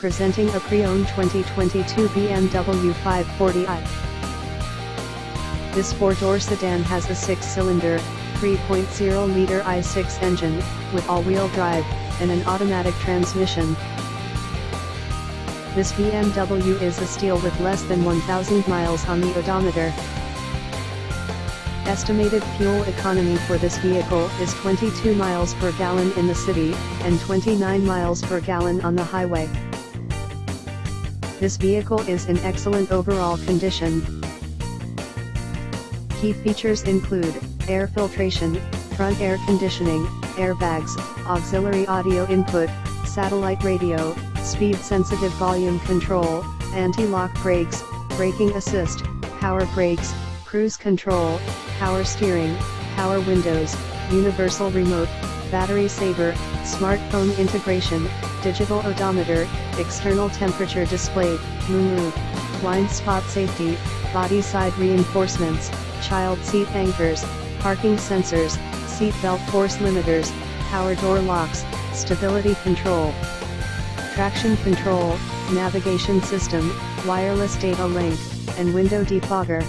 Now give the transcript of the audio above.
Presenting a pre-owned 2022 BMW 540i. This four-door sedan has a six-cylinder, 3.0-liter i6 engine, with all-wheel drive, and an automatic transmission. This BMW is a steal with less than 1,000 miles on the odometer. Estimated fuel economy for this vehicle is 22 miles per gallon in the city, and 29 miles per gallon on the highway. This vehicle is in excellent overall condition. Key features include air filtration, front air conditioning, airbags, auxiliary audio input, satellite radio, speed-sensitive volume control, anti-lock brakes, braking assist, power brakes, cruise control, power steering, power windows, universal remote, battery saver, smartphone integration, digital odometer, external temperature display, moonroof, blind spot safety, body side reinforcements, child seat anchors, parking sensors, seat belt force limiters, power door locks, stability control, traction control, navigation system, wireless data link, and window defogger.